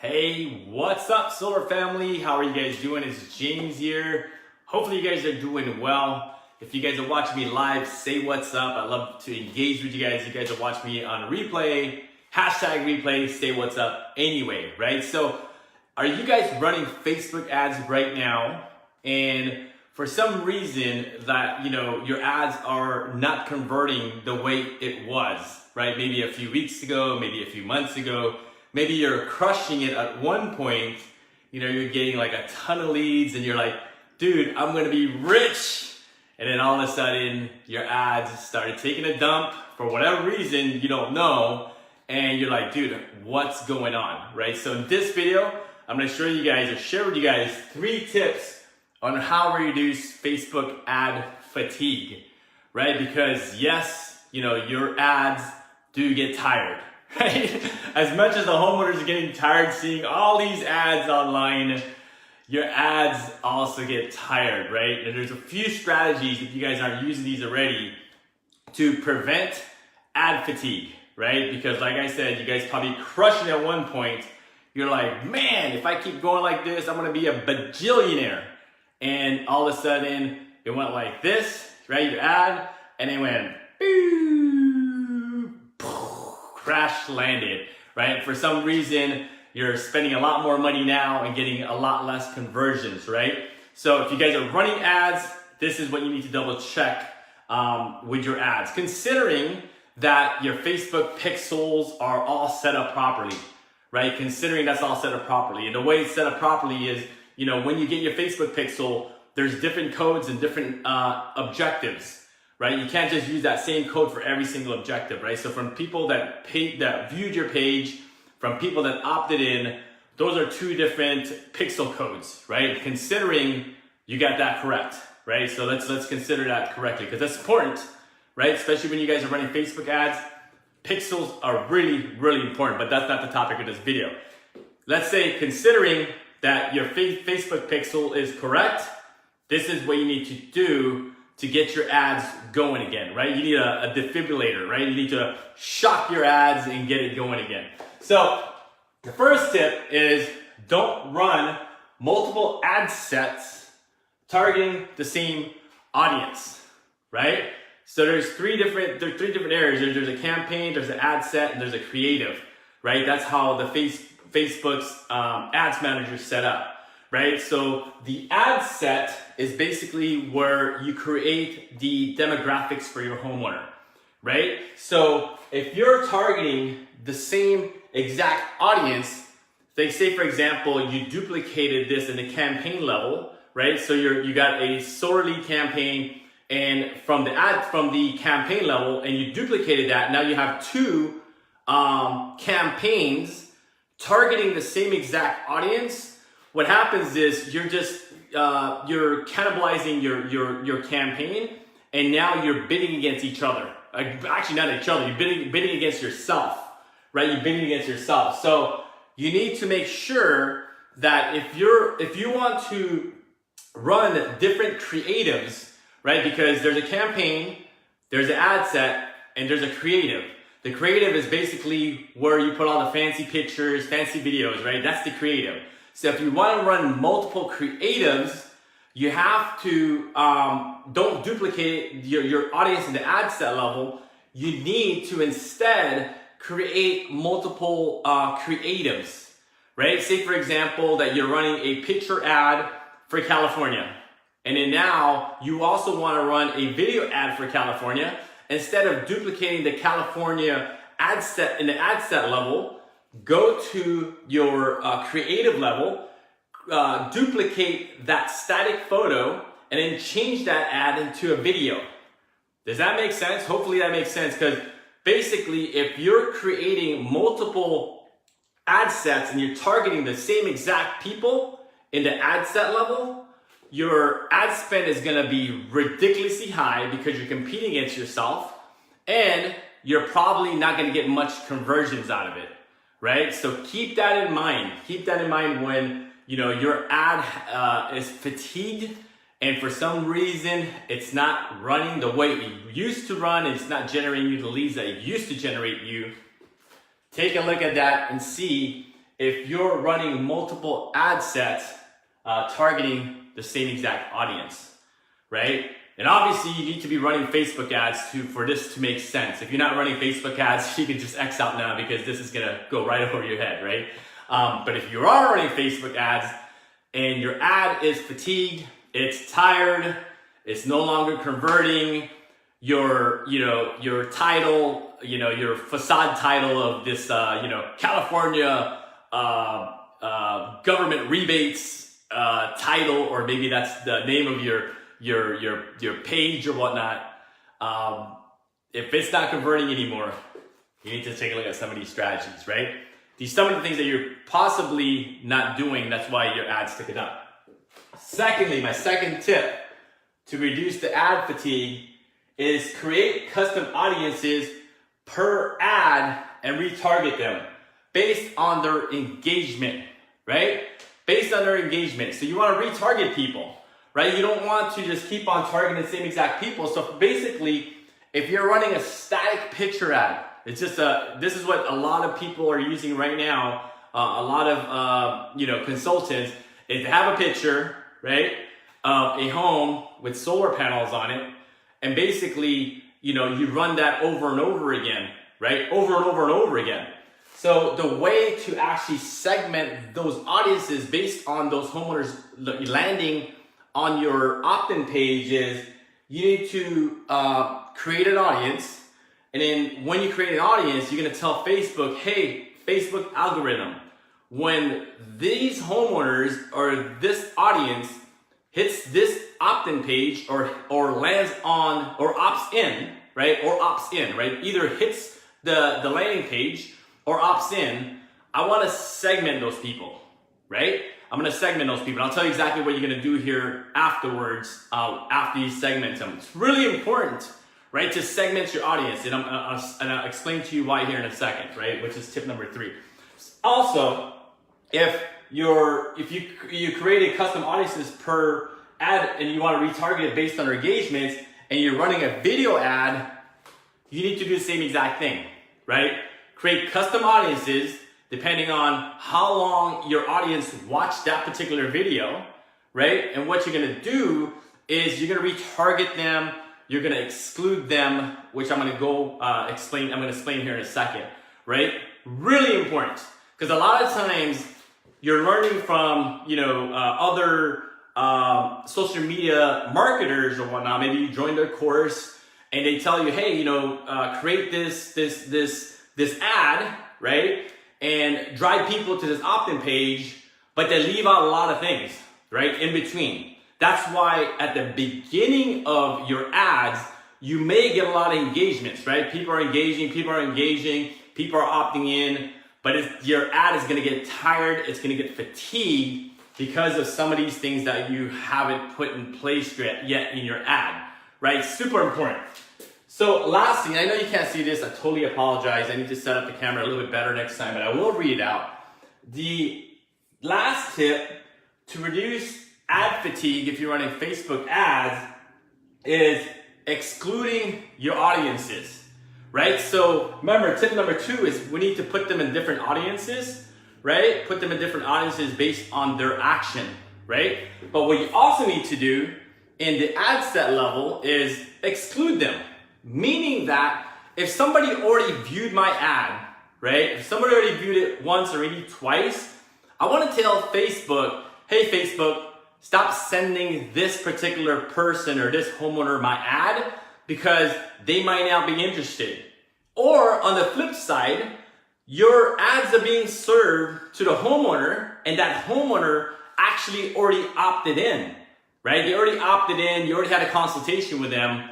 Hey, what's up, Solar Family? How are you guys doing? It's James here. Hopefully you guys are doing well. If you guys are watching me live, say what's up. I love to engage with you guys. You guys are watching me on replay, hashtag replay, say what's up anyway, right? So are you guys running Facebook ads right now? And for some reason that, your ads are not converting the way it was, right? Maybe a few weeks ago, maybe a few months ago. Maybe you're crushing it at one point, you're getting like a ton of leads and you're like, dude, I'm gonna be rich. And then all of a sudden your ads started taking a dump for whatever reason, you don't know. And you're like, dude, what's going on, right? So in this video, I'm gonna show you guys or share with you guys 3 tips on how to reduce Facebook ad fatigue, right? Because yes, your ads do get tired. Right? As much as the homeowners are getting tired seeing all these ads online, your ads also get tired, right? And there's a few strategies, if you guys aren't using these already, to prevent ad fatigue, right? Because like I said, you guys probably crushing it at one point. You're like, man, if I keep going like this, I'm gonna be a bajillionaire. And all of a sudden, it went like this, right? Your ad, and it went, crash landed, right? For some reason, you're spending a lot more money now and getting a lot less conversions, right? So if you guys are running ads, this is what you need to double check with your ads, considering that your Facebook pixels are all set up properly, right? Considering that's all set up properly. And the way it's set up properly is, when you get your Facebook pixel, there's different codes and different objectives, right? You can't just use that same code for every single objective, right? So from people that viewed your page, from people that opted in, those are 2 different pixel codes, right? Considering you got that correct, right? So let's consider that correctly, because that's important, right? Especially when you guys are running Facebook ads, pixels are really, really important, but that's not the topic of this video. Let's say considering that your Facebook pixel is correct, this is what you need to do to get your ads going again, right? You need a defibrillator, right? You need to shock your ads and get it going again. So the first tip is don't run multiple ad sets targeting the same audience, right? So there's three different areas. There's a campaign, there's an ad set, and there's a creative, right? That's how the Facebook's ads manager is set up. Right? So the ad set is basically where you create the demographics for your homeowner, right? So if you're targeting the same exact audience, like say for example, you duplicated this in the campaign level, right? So you got a solar lead campaign and from the campaign level and you duplicated that, now you have 2 campaigns targeting the same exact audience. What happens is you're just you're cannibalizing your campaign, and now you're bidding against each other. Actually, not each other. You're bidding against yourself, right? You're bidding against yourself. So you need to make sure that if you want to run different creatives, right? Because there's a campaign, there's an ad set, and there's a creative. The creative is basically where you put all the fancy pictures, fancy videos, right? That's the creative. So if you want to run multiple creatives, you have to, don't duplicate your audience in the ad set level. You need to instead create multiple creatives, right? Say for example that you're running a picture ad for California. And then now you also want to run a video ad for California. Instead of duplicating the California ad set in the ad set level, go to your creative level, duplicate that static photo, and then change that ad into a video. Does that make sense? Hopefully that makes sense, because basically if you're creating multiple ad sets and you're targeting the same exact people in the ad set level, your ad spend is going to be ridiculously high because you're competing against yourself, and you're probably not going to get much conversions out of it. Right? So keep that in mind. Keep that in mind when, your ad is fatigued and for some reason it's not running the way it used to run, and it's not generating you the leads that it used to generate you. Take a look at that and see if you're running multiple ad sets targeting the same exact audience, right? And obviously you need to be running Facebook ads for this to make sense. If you're not running Facebook ads, you can just X out now because this is gonna go right over your head, right? But if you are running Facebook ads and your ad is fatigued, it's tired, it's no longer converting, your title, your facade title of this, California government rebates title, or maybe that's the name of your page or whatnot. If it's not converting anymore, you need to take a look at some of these strategies, right? Some of the things that you're possibly not doing, that's why your ad's sticking up. Secondly, my second tip to reduce the ad fatigue is create custom audiences per ad and retarget them based on their engagement, right? Based on their engagement. So you want to retarget people, right? You don't want to just keep on targeting the same exact people. So basically, if you're running a static picture ad, it's just this is what a lot of people are using right now. A lot of consultants is to have a picture, right, of a home with solar panels on it, and basically, you run that over and over again, right, over and over and over again. So the way to actually segment those audiences based on those homeowners landing on your opt-in page is you need to create an audience. And then when you create an audience, you're gonna tell Facebook, hey, Facebook algorithm, when these homeowners or this audience hits this opt-in page or lands on or opts in, right? Or opts in, right? Either hits the landing page or opts in, I wanna segment those people, right? I'm gonna segment those people. I'll tell you exactly what you're gonna do here afterwards, after you segment them. It's really important, right, to segment your audience, and I'll explain to you why here in a second, right, which is tip number 3. Also, if you create a custom audiences per ad and you want to retarget it based on their engagements, and you're running a video ad, you need to do the same exact thing, right? Create custom audiences depending on how long your audience watched that particular video, right? And what you're gonna do is you're gonna retarget them. You're gonna exclude them, which I'm gonna explain here in a second, right? Really important, because a lot of times you're learning from, other social media marketers or whatnot. Maybe you join their course and they tell you, hey, create this ad, right? And drive people to this opt-in page, but they leave out a lot of things, right, in between. That's why at the beginning of your ads, you may get a lot of engagements, right? People are engaging, people are opting in, but your ad is gonna get tired, it's gonna get fatigued because of some of these things that you haven't put in place yet in your ad, right? Super important. So last thing, I know you can't see this, I totally apologize. I need to set up the camera a little bit better next time, but I will read it out. The last tip to reduce ad fatigue if you're running Facebook ads is excluding your audiences, right? So remember, tip number 2 is we need to put them in different audiences, right? Put them in different audiences based on their action, right? But what you also need to do in the ad set level is exclude them. Meaning that if somebody already viewed my ad, right? If somebody already viewed it once or maybe twice, I want to tell Facebook, hey Facebook, stop sending this particular person or this homeowner my ad because they might not be interested. Or on the flip side, your ads are being served to the homeowner and that homeowner actually already opted in, right? They already opted in, you already had a consultation with them.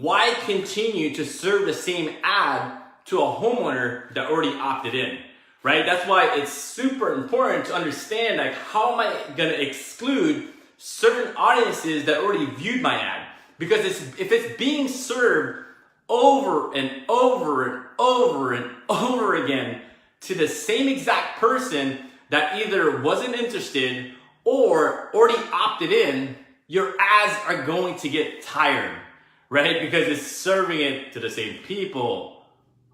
Why continue to serve the same ad to a homeowner that already opted in, right? That's why it's super important to understand, like, how am I gonna exclude certain audiences that already viewed my ad? Because if it's being served over and over and over and over again to the same exact person that either wasn't interested or already opted in, your ads are going to get tired, right? Because it's serving it to the same people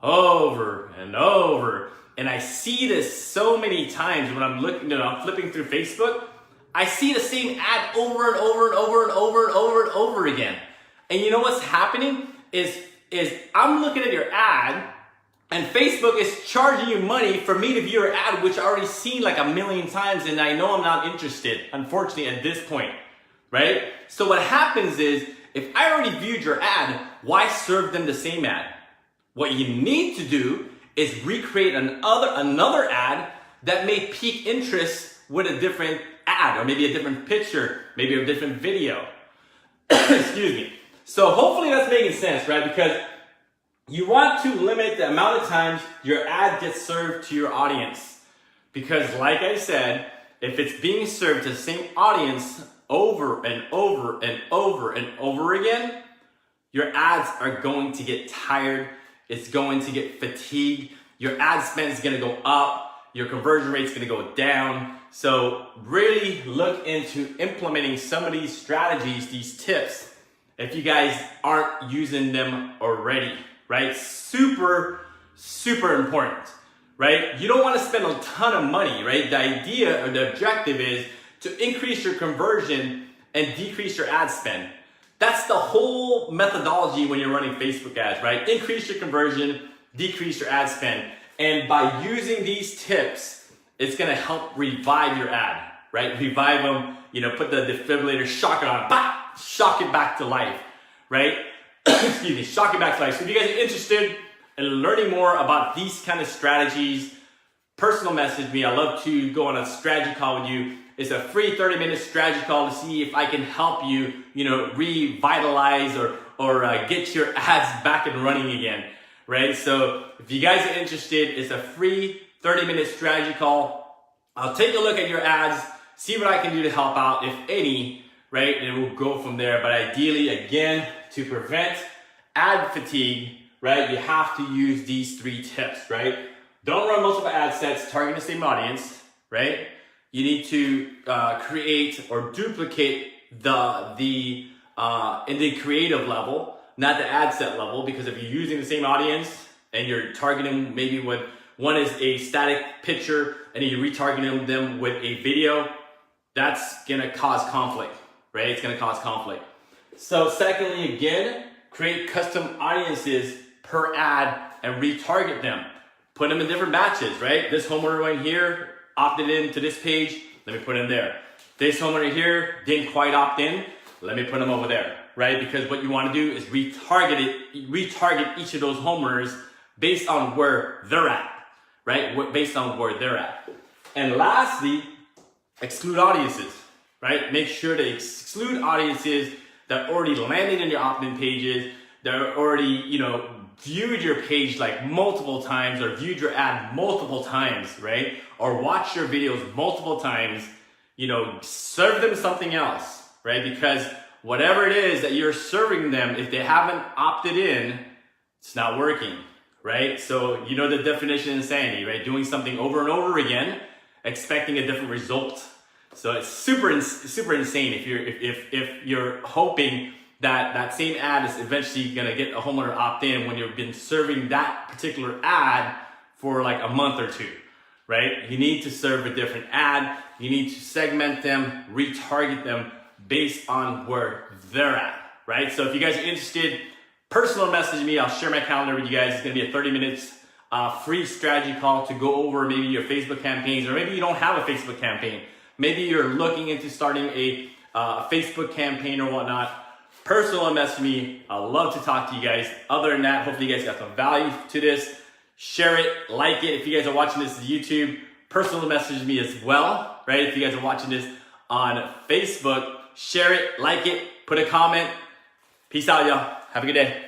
over and over and I see this so many times when I'm looking, I'm flipping through Facebook, I see the same ad over and over and over and over and over and over again. And you know what's happening is I'm looking at your ad, and Facebook is charging you money for me to view your ad, which I already seen like 1,000,000 times, and I know I'm not interested, unfortunately, at this point, right? So what happens is, if I already viewed your ad, why serve them the same ad? What you need to do is recreate another ad that may pique interest with a different ad, or maybe a different picture, maybe a different video. Excuse me. So hopefully that's making sense, right? Because you want to limit the amount of times your ad gets served to your audience. Because like I said, if it's being served to the same audience over and over and over and over again, your ads are going to get tired. It's going to get fatigued. Your ad spend is going to go up. Your conversion rate is going to go down. So really look into implementing some of these strategies, these tips, if you guys aren't using them already, right? Super, super important, right? You don't want to spend a ton of money, right? The idea or the objective is to increase your conversion and decrease your ad spend. That's the whole methodology when you're running Facebook ads, right? Increase your conversion, decrease your ad spend. And by using these tips, it's gonna help revive your ad, right? Revive them, put the defibrillator, shock it on, bah! Shock it back to life, right? Excuse me, shock it back to life. So if you guys are interested in learning more about these kind of strategies, personal message me. I'd love to go on a strategy call with you. It's a free 30-minute strategy call to see if I can help you, revitalize or get your ads back and running again, right? So if you guys are interested, it's a free 30-minute strategy call. I'll take a look at your ads, see what I can do to help out, if any, right? And we'll go from there. But ideally, again, to prevent ad fatigue, right, you have to use these 3 tips, right? Don't run multiple ad sets targeting the same audience, right? You need to create or duplicate in the creative level, not the ad set level, because if you're using the same audience and you're targeting maybe with one is a static picture and then you're retargeting them with a video, that's gonna cause conflict, right? It's gonna cause conflict. So secondly, again, create custom audiences per ad and retarget them. Put them in different batches, right? This homeowner right here opted in to this page, let me put him there. This homeowner here didn't quite opt in, let me put him over there, right? Because what you want to do is retarget each of those homeowners based on where they're at, right? Based on where they're at. And lastly, exclude audiences, right? Make sure to exclude audiences that already landed in your opt-in pages, that are already, viewed your page like multiple times or viewed your ad multiple times, right? Or watched your videos multiple times, serve them something else, right? Because whatever it is that you're serving them, if they haven't opted in, it's not working, right? So you know the definition of insanity, right? Doing something over and over again, expecting a different result. So it's super insane if you're hoping that same ad is eventually gonna get a homeowner opt in when you've been serving that particular ad for like a month or 2, right? You need to serve a different ad. You need to segment them, retarget them based on where they're at, right? So if you guys are interested, personal message me. I'll share my calendar with you guys. It's gonna be a 30 minutes free strategy call to go over maybe your Facebook campaigns, or maybe you don't have a Facebook campaign. Maybe you're looking into starting a Facebook campaign or whatnot. Personal message me. I'd love to talk to you guys. Other than that, hopefully you guys got some value to this. Share it, like it. If you guys are watching this on YouTube, personal message me as well, right? If you guys are watching this on Facebook, share it, like it, put a comment. Peace out, y'all. Have a good day.